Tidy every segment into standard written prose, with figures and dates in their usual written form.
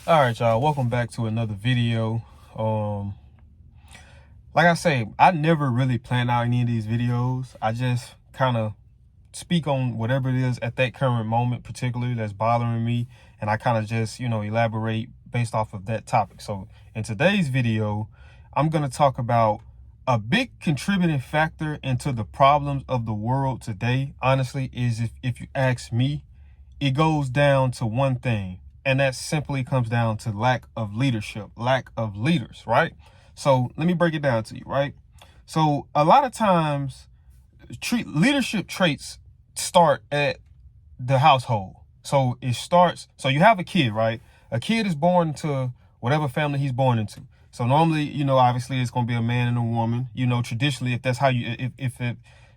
All right, y'all, welcome back to another video. Like I say, I never really plan out any of these videos. I just kind of speak on whatever it is at that current moment, particularly that's bothering me, and I kind of just, elaborate based off of that topic. So in today's video, I'm going to talk about a big contributing factor into the problems of the world today, honestly, is if you ask me, it goes down to one thing, and that simply comes down to lack of leadership, lack of leaders, right? So let me break it down to you, right? So a lot of times, leadership traits start at the household. So it starts, so you have a kid, right? A kid is born into whatever family he's born into. So normally, obviously it's going to be a man and a woman, traditionally, if that's how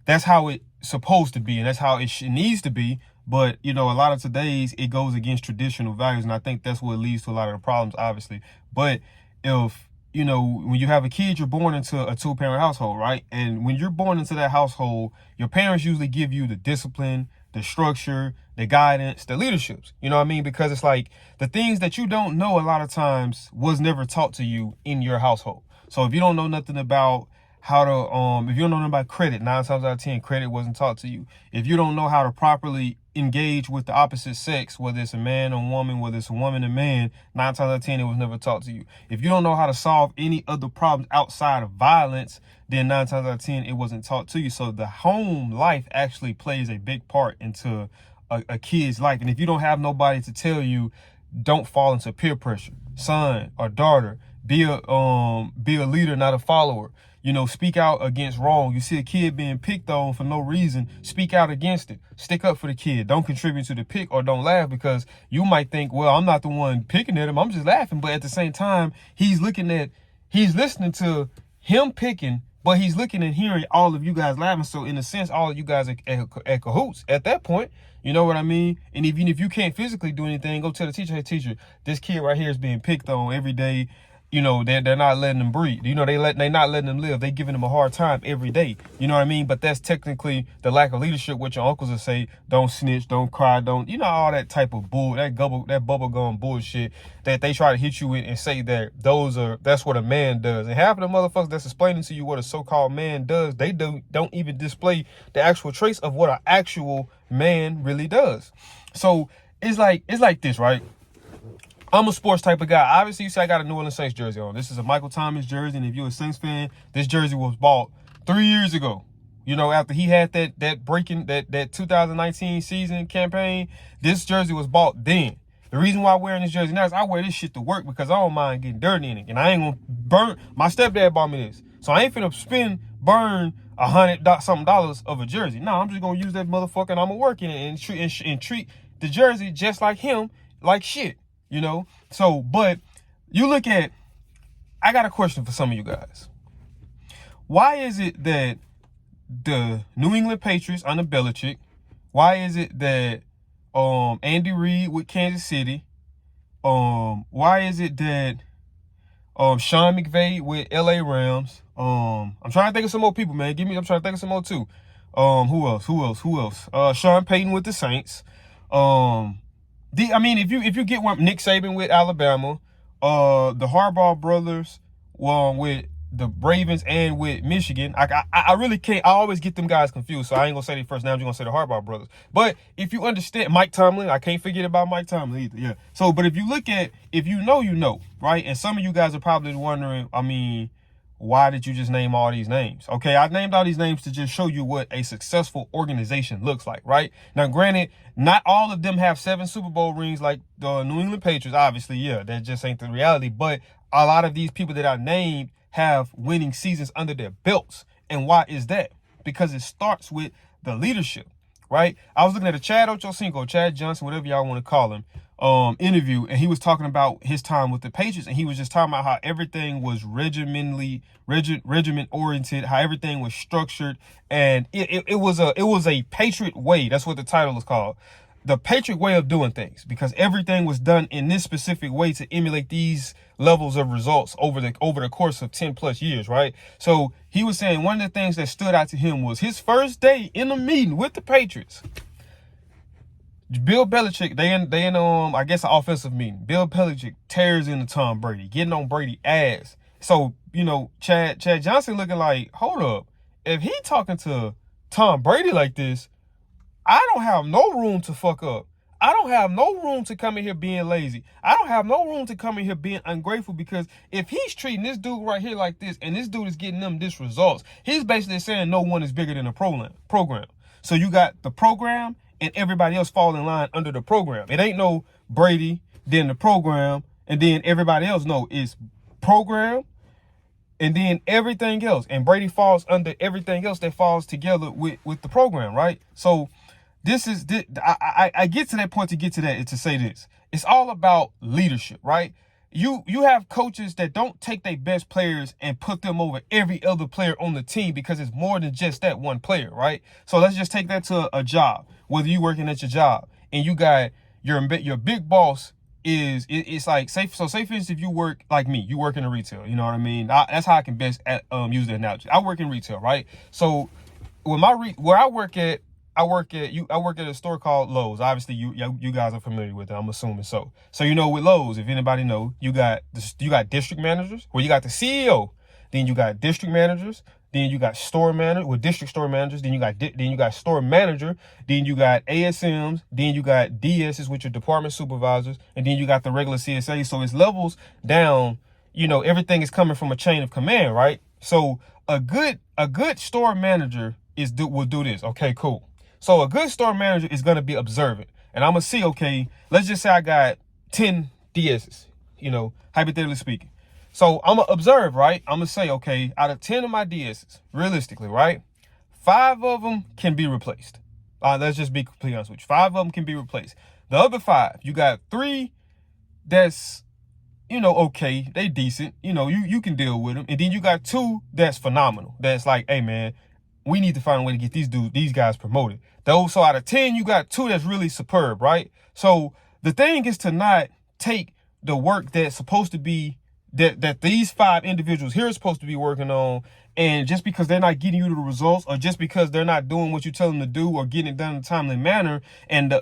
that's how it's supposed to be, and that's how it needs to be. But, a lot of today's, it goes against traditional values. And I think that's what leads to a lot of the problems, obviously. But if, when you have a kid, you're born into a two-parent household, right? And when you're born into that household, your parents usually give you the discipline, the structure, the guidance, the leaderships. You know what I mean? Because it's like the things that you don't know a lot of times was never taught to you in your household. So if you don't know nothing about how to, if you don't know nothing about credit, 9 times out of 10, credit wasn't taught to you. If you don't know how to properly engage with the opposite sex, whether it's a man or woman, whether it's a woman and man, 9 times out of 10, it was never taught to you. If you don't know how to solve any other problems outside of violence, then 9 times out of 10, it wasn't taught to you. So the home life actually plays a big part into a kid's life. And if you don't have nobody to tell you, don't fall into peer pressure, son or daughter, be a leader, not a follower. Speak out against wrong. You see a kid being picked on for no reason, speak out against it. Stick up for the kid. Don't contribute to the pick, or don't laugh, because you might think, well, I'm not the one picking at him, I'm just laughing. But at the same time, he's listening to him picking, but he's looking and hearing all of you guys laughing. So in a sense, all of you guys are at cahoots at that point. You know what I mean? And even if you can't physically do anything, go tell the teacher, hey, teacher, this kid right here is being picked on every day. They're not letting them breathe. They're not letting them live. They giving them a hard time every day. You know what I mean? But that's technically the lack of leadership. What your uncles will say: don't snitch, don't cry, don't, all that type of bull, that bubble gum bullshit that they try to hit you with and say that that's what a man does. And half of the motherfuckers that's explaining to you what a so-called man does, they don't even display the actual traits of what an actual man really does. So it's like this, right? I'm a sports type of guy. Obviously, you see I got a New Orleans Saints jersey on. This is a Michael Thomas jersey, and if you're a Saints fan, this jersey was bought 3 years ago. After he had that 2019 season campaign, this jersey was bought then. The reason why I'm wearing this jersey now is I wear this shit to work because I don't mind getting dirty in it, and I ain't gonna burn. My stepdad bought me this, so I ain't finna burn $100 of a jersey. No, I'm just gonna use that motherfucker, and I'm gonna work in it and treat the jersey just like him, like shit. So, but you look at, I got a question for some of you guys. Why is it that the New England Patriots under Belichick, why is it that Andy Reid with Kansas City, why is it that Sean McVay with LA Rams, I'm trying to think of some more people, man. I'm trying to think of some more too. Who else? Sean Payton with the Saints. If you get one, Nick Saban with Alabama, the Harbaugh brothers, with the Ravens and with Michigan. I really can't. I always get them guys confused, so I ain't gonna say their first name. I'm just gonna say the Harbaugh brothers. But if you understand Mike Tomlin, I can't forget about Mike Tomlin either. Yeah. So, but if you look at, if you know, right? And some of you guys are probably wondering, why did you just name all these names? Okay, I named all these names to just show you what a successful organization looks like, right? Now, granted, not all of them have 7 Super Bowl rings like the New England Patriots. Obviously, yeah, that just ain't the reality. But a lot of these people that I named have winning seasons under their belts. And why is that? Because it starts with the leadership, right? I was looking at a Chad Ochocinco, Chad Johnson, whatever y'all want to call him, interview, and he was talking about his time with the Patriots, and he was just talking about how everything was regiment oriented, how everything was structured, and it was a Patriot way. That's what the title is called, the Patriot way of doing things, because everything was done in this specific way to emulate these levels of results over the course of 10 plus years, right? So he was saying one of the things that stood out to him was his first day in the meeting with the Patriots. Bill Belichick, they in I guess an offensive meeting. Bill Belichick tears into Tom Brady, getting on Brady ass. So, Chad Johnson looking like, hold up. If he talking to Tom Brady like this, I don't have no room to fuck up. I don't have no room to come in here being lazy. I don't have no room to come in here being ungrateful, because if he's treating this dude right here like this and this dude is getting them this results, he's basically saying no one is bigger than the program. So you got the program and everybody else fall in line under the program. It ain't no Brady, then the program, and then everybody else. No, it's program and then everything else. And Brady falls under everything else that falls together with the program, right? So I get to that point to get to that, to say this. It's all about leadership, right? You have coaches that don't take their best players and put them over every other player on the team, because it's more than just that one player, right? So let's just take that to a job. Whether you working at your job and you got your big boss it's like, say for instance, if you work like me, you work in a retail, you know what I mean? That's how I can best use the analogy. I work in retail, right? So with where I work at a store called Lowe's. Obviously, you guys are familiar with it, I'm assuming so. So with Lowe's, if anybody know, you got district managers, where you got the CEO, then you got district managers, then you got store manager with district store managers, then you got store manager, then you got ASMs, then you got DSs, which are department supervisors, and then you got the regular CSA. So it's levels down. Everything is coming from a chain of command, right? So a good store manager will do this. Okay, cool. So a good store manager is going to be observant. And I'm going to see, okay, let's just say I got 10 DSs, hypothetically speaking. So I'm going to observe, right? I'm going to say, okay, out of 10 of my DSs, realistically, right, 5 of them can be replaced. Let's just be completely honest with you. 5 of them can be replaced. The other 5, you got 3 that's, okay, they decent. You can deal with them. And then you got 2 that's phenomenal. That's like, hey, man, we need to find a way to get these guys promoted. So out of 10, you got 2 that's really superb, right? So the thing is to not take the work that's supposed to be, that these 5 individuals here are supposed to be working on, and just because they're not getting you the results, or just because they're not doing what you tell them to do or getting it done in a timely manner, and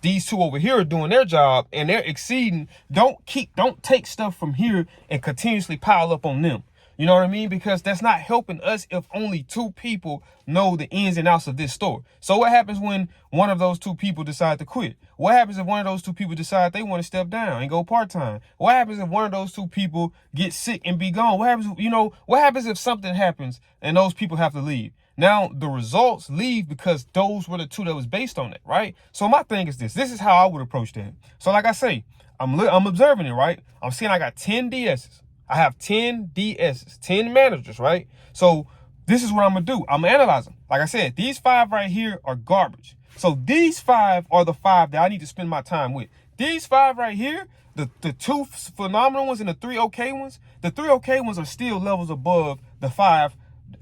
these 2 over here are doing their job and they're exceeding, don't take stuff from here and continuously pile up on them. You know what I mean? Because that's not helping us if only 2 people know the ins and outs of this store. So what happens when one of those 2 people decide to quit? What happens if one of those 2 people decide they want to step down and go part-time? What happens if one of those 2 people get sick and be gone? What happens if something happens and those people have to leave? Now the results leave because those were the 2 that was based on it, right? So my thing is this is how I would approach that. So like I say, I'm observing it, right? I'm seeing I got 10 DSs. I have 10 DSs, 10 managers, right? So this is what I'm going to do. I'm going to analyze them. Like I said, these 5 right here are garbage. So these 5 are the 5 that I need to spend my time with. These 5 right here, the 2 phenomenal ones and the 3 okay ones, the 3 okay ones are still levels above the 5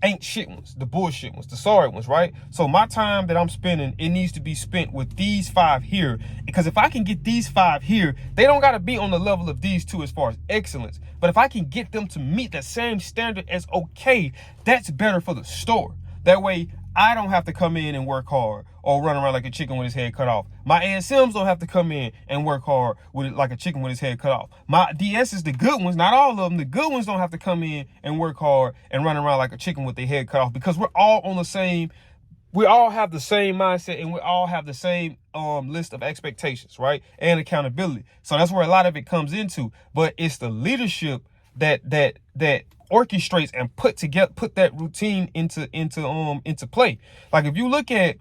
ain't shit ones, the bullshit ones, the sorry ones, right? So my time that I'm spending, it needs to be spent with these 5 here, because if I can get these 5 here, they don't got to be on the level of these 2 as far as excellence, but if I can get them to meet the same standard as okay, that's better for the store. That way I don't have to come in and work hard or run around like a chicken with his head cut off. My ASMs don't have to come in and work hard with it like a chicken with his head cut off. My DSs, the good ones, not all of them, the good ones don't have to come in and work hard and run around like a chicken with their head cut off, because we all have the same mindset and we all have the same list of expectations, right? And accountability. So that's where a lot of it comes into. But it's the leadership that orchestrates and put that routine into play. Like if you look at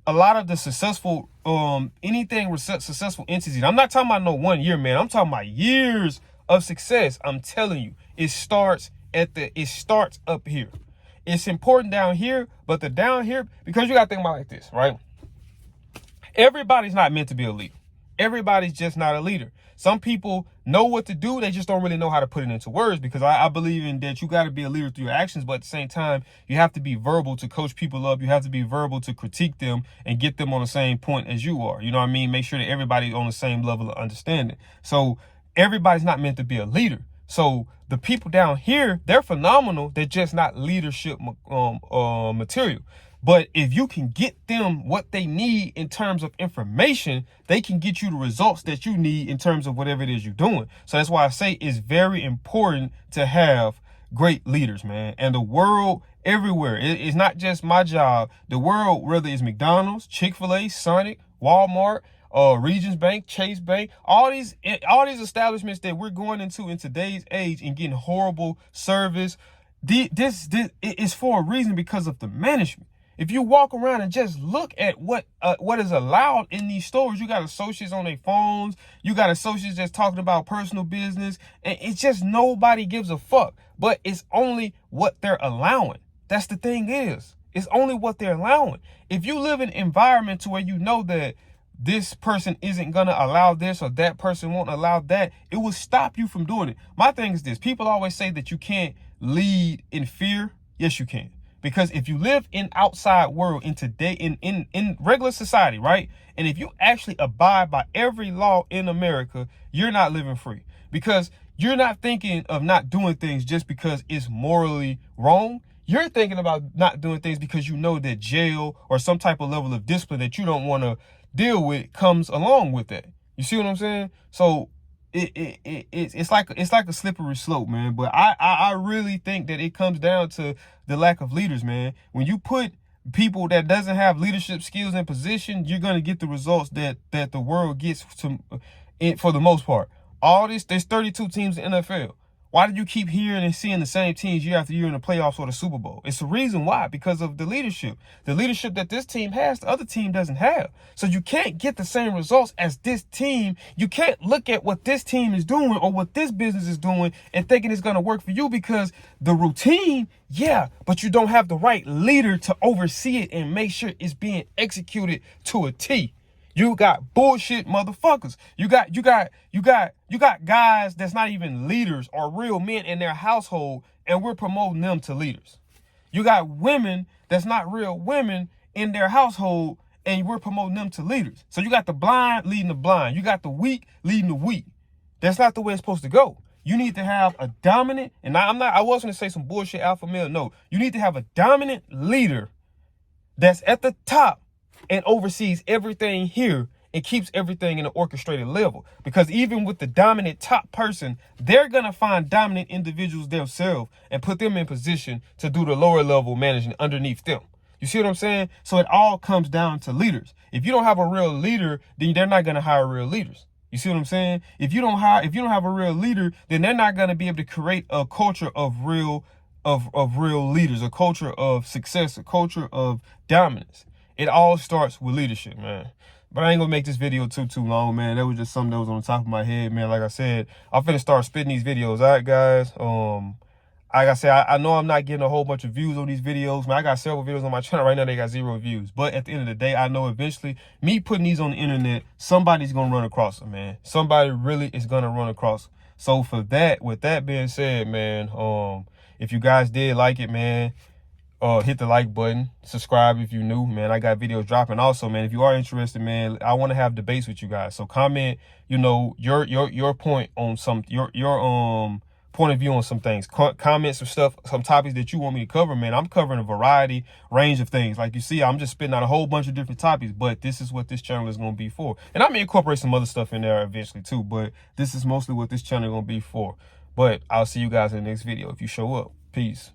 a lot of the successful successful entities, I'm not talking about no 1 year, man. I'm talking about years of success. I'm telling you, it starts up here. It's important down here, but the down here, because you got to think about it like this, right? Everybody's not meant to be a leader. Everybody's just not a leader. Some people know what to do. They just don't really know how to put it into words, because I believe in that you got to be a leader through your actions. But at the same time, you have to be verbal to coach people up. You have to be verbal to critique them and get them on the same point as you are. You know what I mean? Make sure that everybody's on the same level of understanding. So everybody's not meant to be a leader. So the people down here, they're phenomenal. They're just not leadership material. But if you can get them what they need in terms of information, they can get you the results that you need in terms of whatever it is you're doing. So that's why I say it's very important to have great leaders, man. And the world everywhere, it's not just my job. The world, whether it's McDonald's, Chick-fil-A, Sonic, Walmart, Regions Bank, Chase Bank, all these establishments that we're going into in today's age and getting horrible service, this is for a reason, because of the management. If you walk around and just look at what is allowed in these stores, you got associates on their phones, you got associates just talking about personal business, and it's just nobody gives a fuck. But it's only what they're allowing. That's the thing is, it's only what they're allowing. If you live in an environment to where you know that this person isn't gonna allow this or that person won't allow that, it will stop you from doing it. My thing is this: people always say that you can't lead in fear. Yes, you can. Because if you live in outside world in today, in regular society, right? And if you actually abide by every law in America, you're not living free, because you're not thinking of not doing things just because it's morally wrong. You're thinking about not doing things because you know that jail or some type of level of discipline that you don't want to deal with comes along with that. You see what I'm saying? So it's like a slippery slope, man. But I really think that it comes down to the lack of leaders, man. When you put people that doesn't have leadership skills in position, you're gonna get the results that the world gets for the most part. There's 32 teams in the NFL. Why do you keep hearing and seeing the same teams year after year in the playoffs or the Super Bowl? It's the reason why, because of the leadership. The leadership that this team has, the other team doesn't have. So you can't get the same results as this team. You can't look at what this team is doing or what this business is doing and thinking it's going to work for you, because the routine, yeah, but you don't have the right leader to oversee it and make sure it's being executed to a T. You got bullshit motherfuckers. You got guys that's not even leaders or real men in their household, and we're promoting them to leaders. You got women that's not real women in their household, and we're promoting them to leaders. So you got the blind leading the blind. You got the weak leading the weak. That's not the way it's supposed to go. You need to have a dominant, and I wasn't going to say some bullshit alpha male. No, you need to have a dominant leader that's at the top and oversees everything here and keeps everything in an orchestrated level. Because even with the dominant top person, they're going to find dominant individuals themselves and put them in position to do the lower level management underneath them. You see what I'm saying? So it all comes down to leaders. If you don't have a real leader, then they're not going to hire real leaders. You see what I'm saying? If you don't have a real leader, then they're not going to be able to create a culture of real leaders, a culture of success, a culture of dominance. It all starts with leadership, man. But I ain't gonna make this video too long, man. That was just something that was on the top of my head, man. Like I said, I'm finna start spitting these videos. All right, guys. Like I said, I know I'm not getting a whole bunch of views on these videos, man. I got several videos on my channel right now. They got 0 views. But at the end of the day, I know eventually me putting these on the internet, somebody's gonna run across them, man. Somebody really is gonna run across them. So with that being said, man, if you guys did like it, man, hit the like button, subscribe if you're new, man. I got videos dropping. Also, man, if you are interested, man, I want to have debates with you guys. So comment, your point on your point of view on some things. Comment some stuff, some topics that you want me to cover, man. I'm covering a variety range of things. Like you see, I'm just spitting out a whole bunch of different topics, but this is what this channel is going to be for. And I may incorporate some other stuff in there eventually too, but this is mostly what this channel is going to be for. But I'll see you guys in the next video if you show up. Peace.